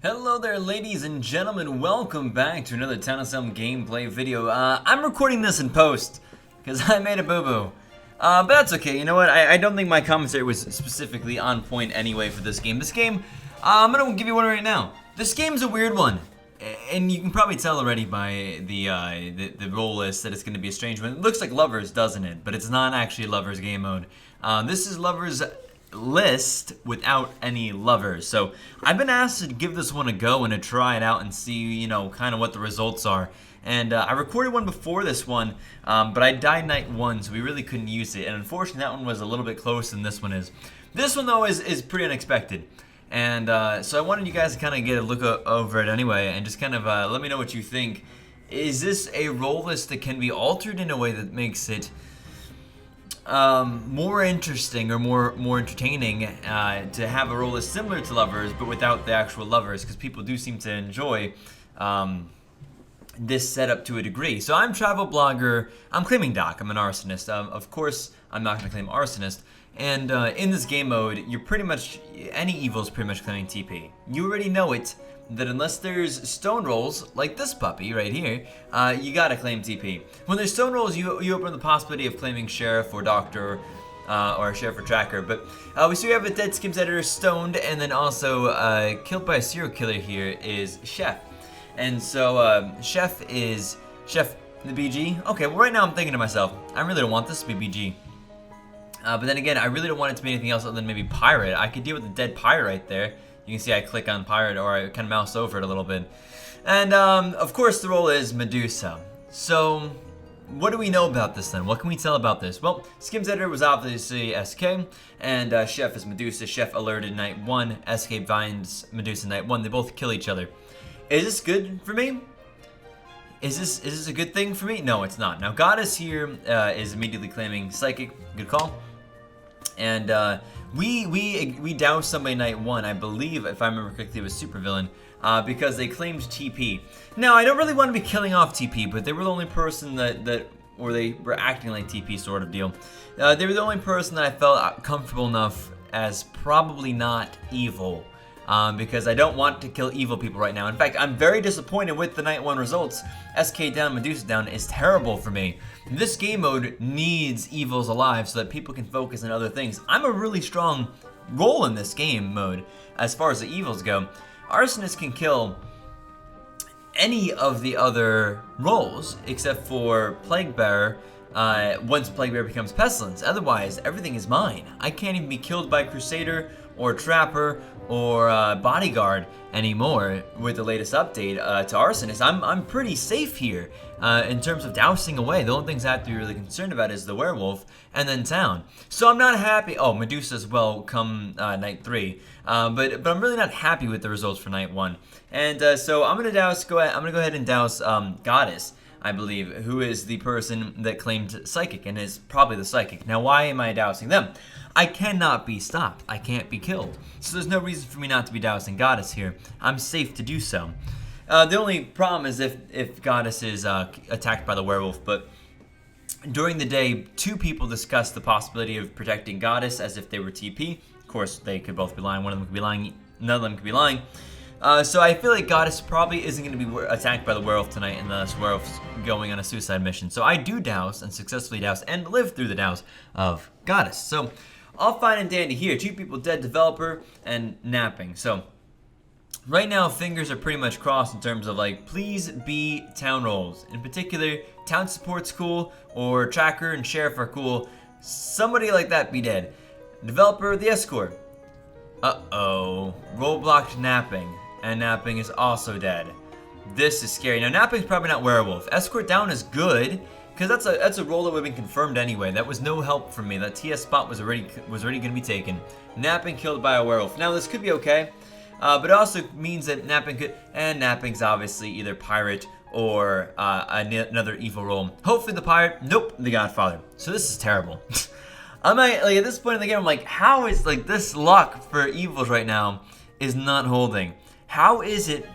Hello there, ladies and gentlemen. Welcome back to another Town of Salem gameplay video. I'm recording this in post because I made a boo-boo. But that's okay. You know what? I don't think my commentary was specifically on point anyway for this game. I'm gonna give you one right now. This game's a weird one, and you can probably tell already by the role list that it's gonna be a strange one. It looks like Lovers, doesn't it? But it's not actually Lovers game mode. This is Lovers list without any lovers. So I've been asked to give this one a go and to try it out and see, you know, kind of what the results are. And I recorded one before this one, but I died night one, so we really couldn't use it. And unfortunately, that one was a little bit closer than this one is. This one, though, is pretty unexpected. And so I wanted you guys to kind of get a look over it anyway and just kind of let me know what you think. Is this a role list that can be altered in a way that makes it more interesting or more entertaining to have a role list similar to Lovers but without the actual lovers, because people do seem to enjoy this setup to a degree. So I'm travel blogger, I'm claiming Doc, I'm an arsonist. Of course I'm not going to claim arsonist, and in this game mode you're pretty much, any evil is pretty much claiming TP. You already know it, that unless there's stone rolls, like this puppy right here, you gotta claim TP. When there's stone rolls, you open the possibility of claiming Sheriff or Doctor, or Sheriff or Tracker. But we see we have a dead Skims editor, stoned, and then also killed by a serial killer here is Chef. And so Chef is Chef the BG. Okay, well right now I'm thinking to myself, I really don't want this to be BG. But then again, I really don't want it to be anything else other than maybe Pirate. I could deal with the dead Pirate right there. You can see I click on Pirate, or I kind of mouse over it a little bit. And, of course, the role is Medusa. So, what do we know about this then? What can we tell about this? Well, Skims Editor was obviously SK, and Chef is Medusa. Chef alerted night 1, SK finds Medusa night 1. They both kill each other. Is this good for me? Is this a good thing for me? No, it's not. Now, Goddess here is immediately claiming Psychic. Good call. And, we doused somebody night 1, I believe, if I remember correctly, it was Supervillain, because they claimed TP. Now, I don't really want to be killing off TP, but they were the only person or they were acting like TP sort of deal. They were the only person that I felt comfortable enough as probably not evil, because I don't want to kill evil people right now. In fact, I'm very disappointed with the night 1 results. SK down, Medusa down is terrible for me. This game mode needs evils alive so that people can focus on other things. I'm a really strong role in this game mode as far as the evils go. Arsonist can kill any of the other roles except for Plague Bearer once Plague Bearer becomes Pestilence. Otherwise, everything is mine. I can't even be killed by Crusader or Trapper or Bodyguard anymore with the latest update to Arsonist. I'm pretty safe here in terms of dousing away. The only things I have to be really concerned about is the Werewolf and then Town. So I'm not happy. Oh, Medusa as well come night 3. But I'm really not happy with the results for night 1. And so I'm gonna go ahead and douse Goddess, I believe, who is the person that claimed Psychic and is probably the Psychic. Now, why am I dousing them? I cannot be stopped. I can't be killed. So there's no reason for me not to be dousing Goddess here. I'm safe to do so. The only problem is if Goddess is attacked by the Werewolf, but during the day, 2 people discussed the possibility of protecting Goddess as if they were TP. Of course, they could both be lying. One of them could be lying. None of them could be lying. So I feel like Goddess probably isn't going to be attacked by the Werewolf tonight unless Werewolf's going on a suicide mission. So I do douse and successfully douse and live through the douse of Goddess. So all fine and dandy here. 2 people dead, Developer and napping. So right now fingers are pretty much crossed in terms of like, please be Town roles. In particular, Town support's cool, or Tracker and Sheriff are cool. Somebody like that be dead. Developer, the Escort. Uh-oh. Role blocked napping. And napping is also dead. This is scary. Now napping's probably not Werewolf. Escort down is good, because that's a role that would have been confirmed anyway. That was no help from me. That TS spot was already going to be taken. Napping killed by a Werewolf. Now this could be okay, but it also means that napping could, and napping's obviously either Pirate or another evil role. Hopefully the Pirate. Nope, the Godfather. So this is terrible. I'm like at this point in the game, I'm like, how is like this luck for evils right now is not holding? How is it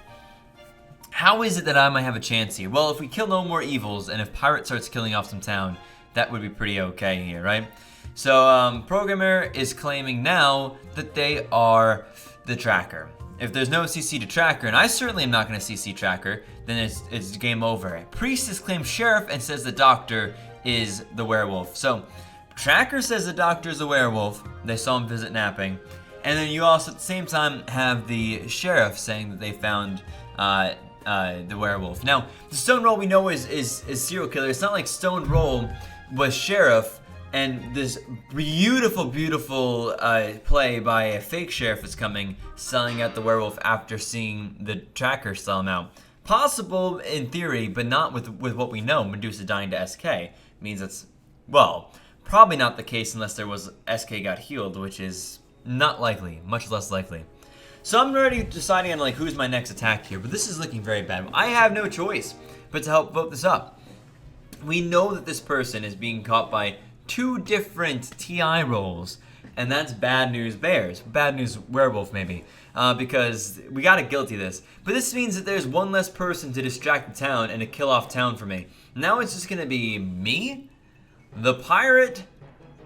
that I might have a chance here? Well, if we kill no more evils, and if Pirate starts killing off some Town, that would be pretty okay here, right? So, Programmer is claiming now that they are the Tracker. If there's no CC to Tracker, and I certainly am not going to CC Tracker, then it's game over. Priestess claims Sheriff and says the Doctor is the werewolf. So, Tracker says the Doctor is the werewolf. They saw him visit napping. And then you also, at the same time, have the Sheriff saying that they found the werewolf. Now, the Stone Roll we know is serial killer. It's not like Stone Roll was Sheriff, and this beautiful play by a fake sheriff is coming, selling out the werewolf after seeing the Tracker sell him out. Possible in theory, but not with what we know. Medusa dying to SK means it's, well, probably not the case unless there was SK got healed, which is not likely, much less likely. So I'm already deciding on like who's my next attack here, but this is looking very bad. I have no choice but to help vote this up. We know that this person is being caught by 2 different TI roles, and that's bad news bears. Bad news werewolf, maybe, because we gotta guilty this. But this means that there's one less person to distract the town and to kill off town for me. Now it's just gonna be me, the pirate,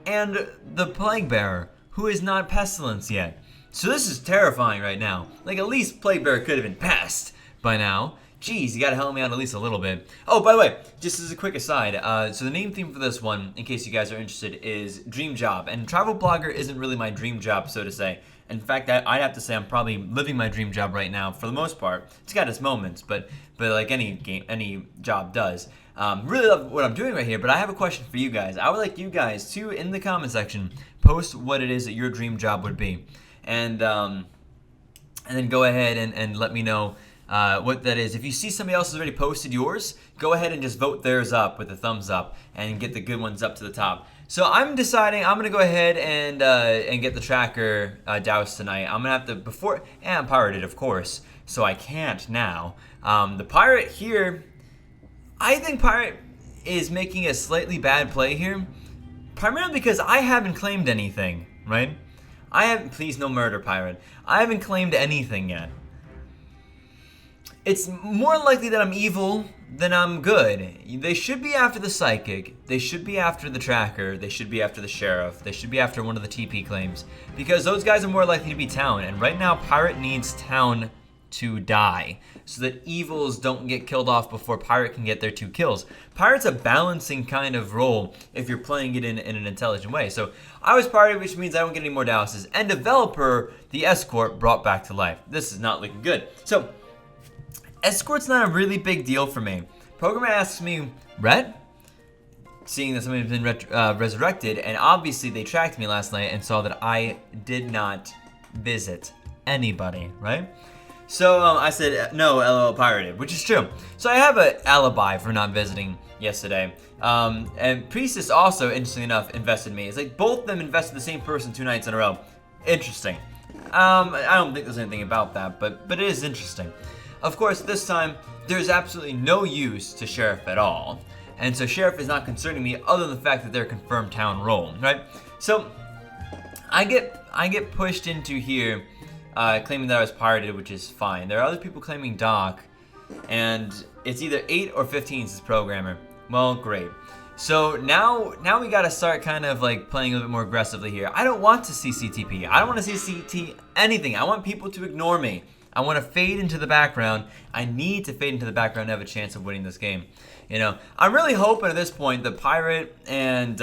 and the plague bearer, who is not pestilence yet. So this is terrifying right now. Like, at least plague bearer could have been pest by now. Jeez, you gotta help me out at least a little bit. Oh, by the way, just as a quick aside, so the name theme for this one, in case you guys are interested, is Dream Job. And Travel Blogger isn't really my dream job, so to say. In fact, I'd have to say I'm probably living my dream job right now for the most part. It's got its moments, but like any job does. Really love what I'm doing right here, but I have a question for you guys. I would like you guys to, in the comment section, post what it is that your dream job would be. And then go ahead and let me know what that is. If you see somebody else has already posted yours, go ahead and just vote theirs up with a thumbs up and get the good ones up to the top. So I'm deciding I'm gonna go ahead and get the Tracker doused tonight. I'm gonna have to I'm pirated, of course, so I can't now. The pirate here, I think pirate is making a slightly bad play here, primarily because I haven't claimed anything, right? Please no murder, pirate. I haven't claimed anything yet. It's more likely that I'm evil than I'm good. They should be after the Psychic. They should be after the Tracker. They should be after the Sheriff. They should be after one of the TP claims. Because those guys are more likely to be town. And right now, pirate needs town to die, so that evils don't get killed off before pirate can get their 2 kills. Pirate's a balancing kind of role if you're playing it in an intelligent way. So I was pirate, which means I don't get any more douses. And developer, the escort, brought back to life. This is not looking good. So escort's not a really big deal for me. Programmer asks me, Red? Seeing that somebody's been resurrected, and obviously they tracked me last night and saw that I did not visit anybody, right? So I said, no, LOL pirated, which is true. So I have an alibi for not visiting yesterday. And Priestess also, interestingly enough, invested in me. It's like both of them invested the same person 2 nights in a row. Interesting. I don't think there's anything about that, but it is interesting. Of course, this time, there's absolutely no use to Sheriff at all. And so Sheriff is not concerning me other than the fact that they're a confirmed town role, right? So I get pushed into here claiming that I was pirated, which is fine. There are other people claiming Doc, and it's either 8 or 15 says programmer. Well, great. So now we gotta start kind of like playing a little bit more aggressively here. I don't want to CCTP. I don't want to CCT anything. I want people to ignore me. I want to fade into the background. I need to fade into the background to have a chance of winning this game. You know, I'm really hoping at this point the pirate and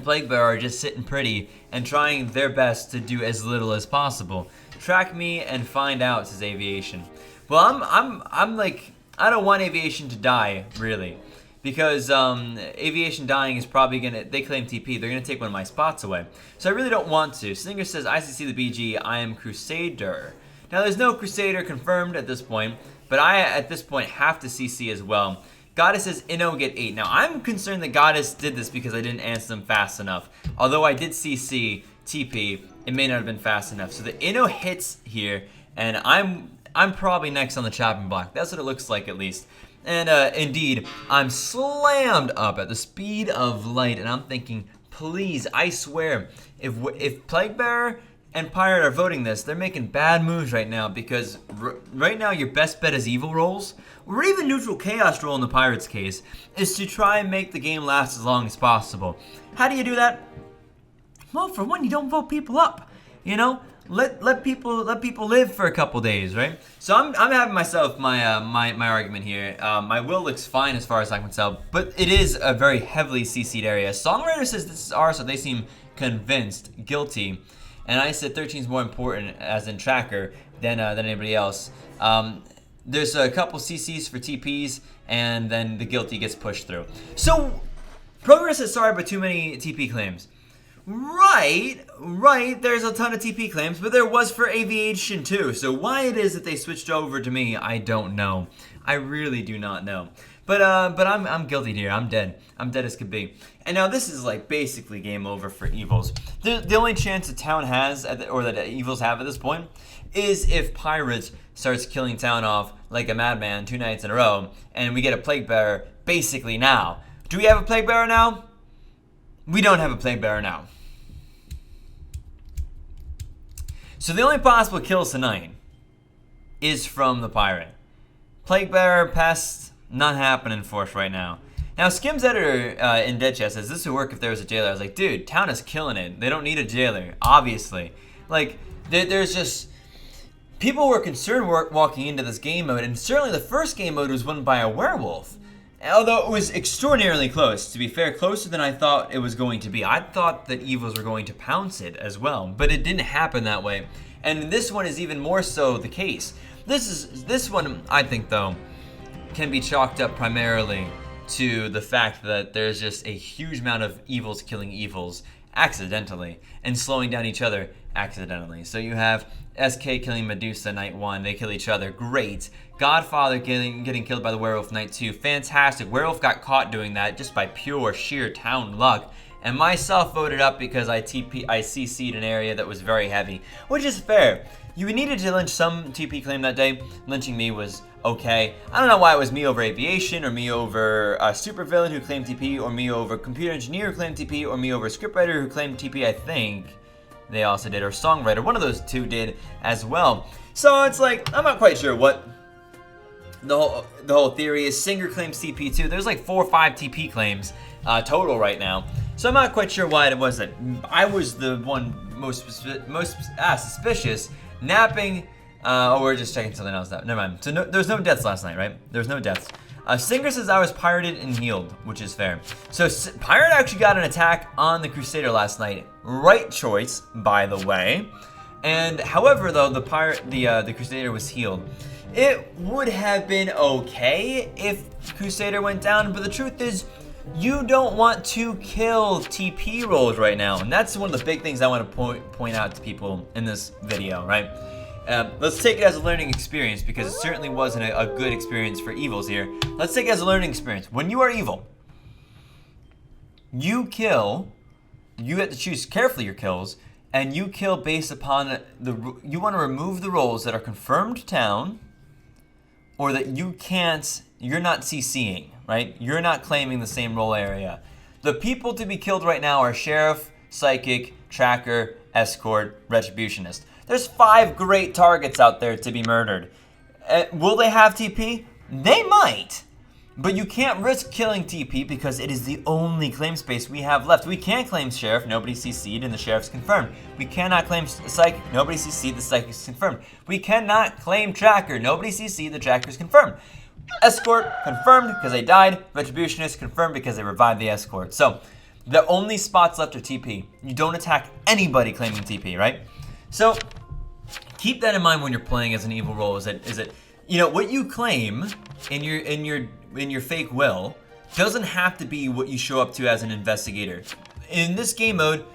Plague Bearer are just sitting pretty and trying their best to do as little as possible. Track me and find out, says Aviation. Well, I'm like, I don't want Aviation to die, really. Because Aviation dying is probably they claim TP, they're gonna take one of my spots away. So I really don't want to. Singer says, ICC the BG, I am Crusader. Now there's no Crusader confirmed at this point, but I, at this point, have to CC as well. Goddess says, Inno get 8. Now I'm concerned that Goddess did this because I didn't answer them fast enough. Although I did CC TP, it may not have been fast enough. So the Inno hits here, and I'm probably next on the chopping block. That's what it looks like, at least. And indeed, I'm slammed up at the speed of light, and I'm thinking, please, I swear, if Plague Bearer and Pirate are voting this, they're making bad moves right now, because right now your best bet is evil rolls, or even neutral chaos roll in the Pirate's case, is to try and make the game last as long as possible. How do you do that? Well, for one, you don't vote people up. You know, let people live for a couple days, right? So I'm having myself my argument here. My will looks fine as far as I can tell, but it is a very heavily CC'd area. Songwriter says this is R, so they seem convinced, guilty, and I said 13 is more important as in tracker than anybody else. There's a couple CCs for TPs, and then the guilty gets pushed through. So Progress is sorry, but too many TP claims. Right. There's a ton of TP claims, but there was for aviation too. So why it is that they switched over to me, I don't know. I really do not know. But I'm guilty here. I'm dead. I'm dead as could be. And now this is like basically game over for evils. The only chance a town has, or that evils have at this point, is if Pirates starts killing town off like a madman 2 nights in a row, and we get a plague bearer basically now. Do we have a plague bearer now? We don't have a plague bearer now. So the only possible kills tonight is from the pirate. Plague bearer, pest, not happening for us right now. Now, Skim's editor in Dead Chest says this would work if there was a jailer. I was like, dude, town is killing it. They don't need a jailer, obviously. Like, there's just... People were concerned walking into this game mode, and certainly the first game mode was won by a werewolf. Although it was extraordinarily close, to be fair, closer than I thought it was going to be. I thought that evils were going to pounce it as well, but it didn't happen that way. And this one is even more so the case. This one, I think, though, can be chalked up primarily to the fact that there's just a huge amount of evils killing evils accidentally and slowing down each other accidentally. So you have SK killing Medusa night 1, they kill each other, great. Godfather getting killed by the werewolf night 2, fantastic. Werewolf got caught doing that just by pure sheer town luck. And myself voted up because I CC'd an area that was very heavy, which is fair. You needed to lynch some TP claim that day. Lynching me was okay. I don't know why it was me over aviation, or me over a supervillain who claimed TP, or me over computer engineer who claimed TP, or me over scriptwriter who claimed TP, I think. They also did, or songwriter. One of those two did as well. So it's like, I'm not quite sure what the whole theory is. Singer claims TP too. There's like 4 or 5 TP claims total right now. So I'm not quite sure why it was that I was the one most suspicious. Napping, oh, we're just checking something else now. Never mind. So there's no deaths last night, right? There's no deaths. Singer says I was pirated and healed, which is fair. So Pirate actually got an attack on the Crusader last night. Right choice, by the way. And however, though, the Crusader was healed. It would have been okay if Crusader went down, but the truth is, you don't want to kill TP rolls right now. And that's one of the big things I want to point out to people in this video, right? Let's take it as a learning experience, because it certainly wasn't a good experience for evils here. Let's take it as a learning experience. When you are evil, you kill, you have to choose carefully your kills, and you kill based upon you want to remove the roles that are confirmed town, or that you're not CCing, right? You're not claiming the same role area. The people to be killed right now are Sheriff, Psychic, Tracker, Escort, Retributionist. There's 5 great targets out there to be murdered. Will they have TP? They might. But you can't risk killing TP because it is the only claim space we have left. We can't claim Sheriff, nobody CC'd, and the Sheriff's confirmed. We cannot claim Psychic, nobody CC'd, the Psychic's confirmed. We cannot claim Tracker, nobody CC'd, the Tracker's confirmed. Escort, confirmed because they died. Retributionist, confirmed because they revived the Escort. So, the only spots left are TP. You don't attack anybody claiming TP, right? So, keep that in mind when you're playing as an evil role. Is that you know what you claim in your fake will doesn't have to be what you show up to as an investigator. In this game mode,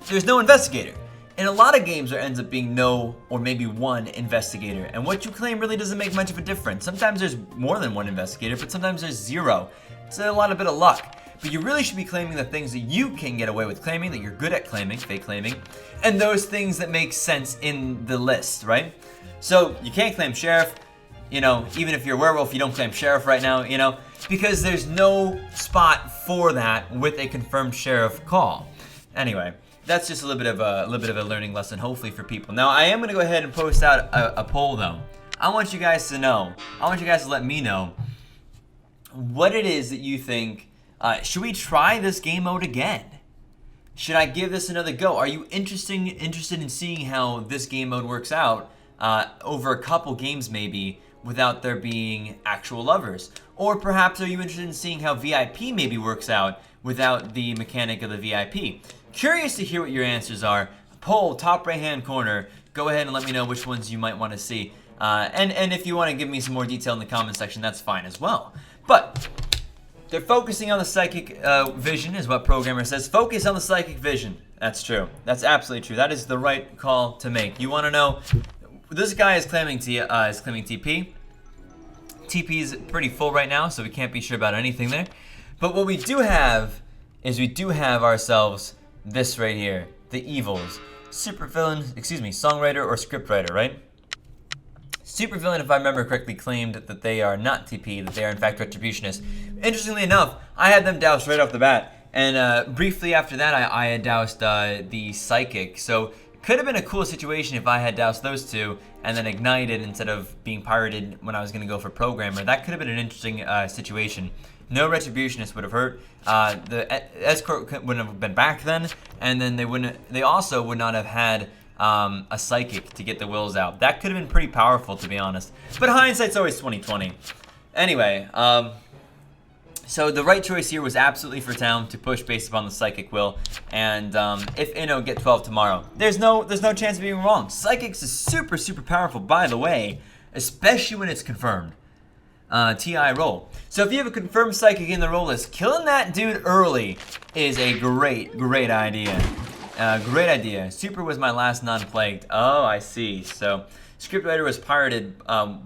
there's no investigator. In a lot of games, there ends up being no or maybe one investigator, and what you claim really doesn't make much of a difference. Sometimes there's more than one investigator, but sometimes there's 0. It's a bit of luck. But you really should be claiming the things that you can get away with claiming, that you're good at claiming, fake claiming, and those things that make sense in the list, right? So you can't claim Sheriff, you know, even if you're a werewolf, you don't claim Sheriff right now, you know, because there's no spot for that with a confirmed Sheriff call. Anyway, that's just a little bit of a learning lesson, hopefully, for people. Now, I am going to go ahead and post out a poll, though. I want you guys to know, I want you guys to let me know what it is that you think. Should we try this game mode again? Should I give this another go? Are you interested in seeing how this game mode works out over a couple games maybe without there being actual lovers? Or perhaps are you interested in seeing how VIP maybe works out without the mechanic of the VIP? Curious to hear what your answers are. Poll, top right hand corner. Go ahead and let me know which ones you might want to see. And if you want to give me some more detail in the comment section, that's fine as well. But they're focusing on the psychic vision, is what programmer says. Focus on the psychic vision. That's true. That's absolutely true. That is the right call to make. You want to know? This guy is claiming TP. TP is pretty full right now, so we can't be sure about anything there. But what we do have is we do have ourselves this right here, the evils. Supervillain, songwriter or scriptwriter, right? Supervillain, if I remember correctly, claimed that they are not TP, that they are in fact retributionists. Interestingly enough, I had them doused right off the bat, and briefly after that, I had doused the psychic. So could have been a cool situation if I had doused those two and then ignited instead of being pirated when I was going to go for programmer. That could have been an interesting situation. No retributionist would have hurt. The escort wouldn't have been back then, and then they also would not have had a psychic to get the wills out. That could have been pretty powerful, to be honest. But hindsight's always 20/20. Anyway, so the right choice here was absolutely for Town to push based upon the psychic will, and if Inno get 12 tomorrow, there's no chance of being wrong. Psychics is super powerful, by the way, especially when it's confirmed. TI roll. So if you have a confirmed psychic in the roll list, killing that dude early is a great idea. Great idea. Super was my last non-plagued. Oh, I see. So scriptwriter was pirated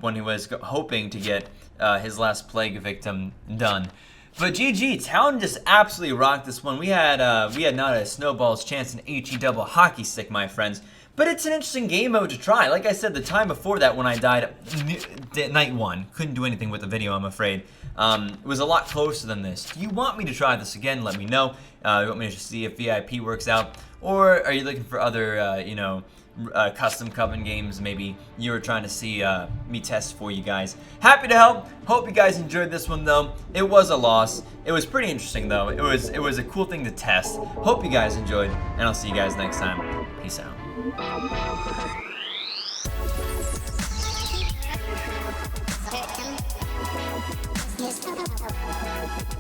when he was hoping to get his last plague victim done. But GG, Town just absolutely rocked this one. We had not a snowball's chance in HE double hockey stick, my friends. But it's an interesting game mode to try. Like I said, the time before that when I died, night one, couldn't do anything with the video, I'm afraid. It was a lot closer than this. Do you want me to try this again? Let me know. You want me to see if VIP works out? Or are you looking for other, custom Coven games maybe you were trying to see me test for you guys? Happy to help. Hope you guys enjoyed this one though. It was a loss. It was pretty interesting though. It was a cool thing to test. Hope you guys enjoyed, and I'll see you guys next time. Peace out. Yes.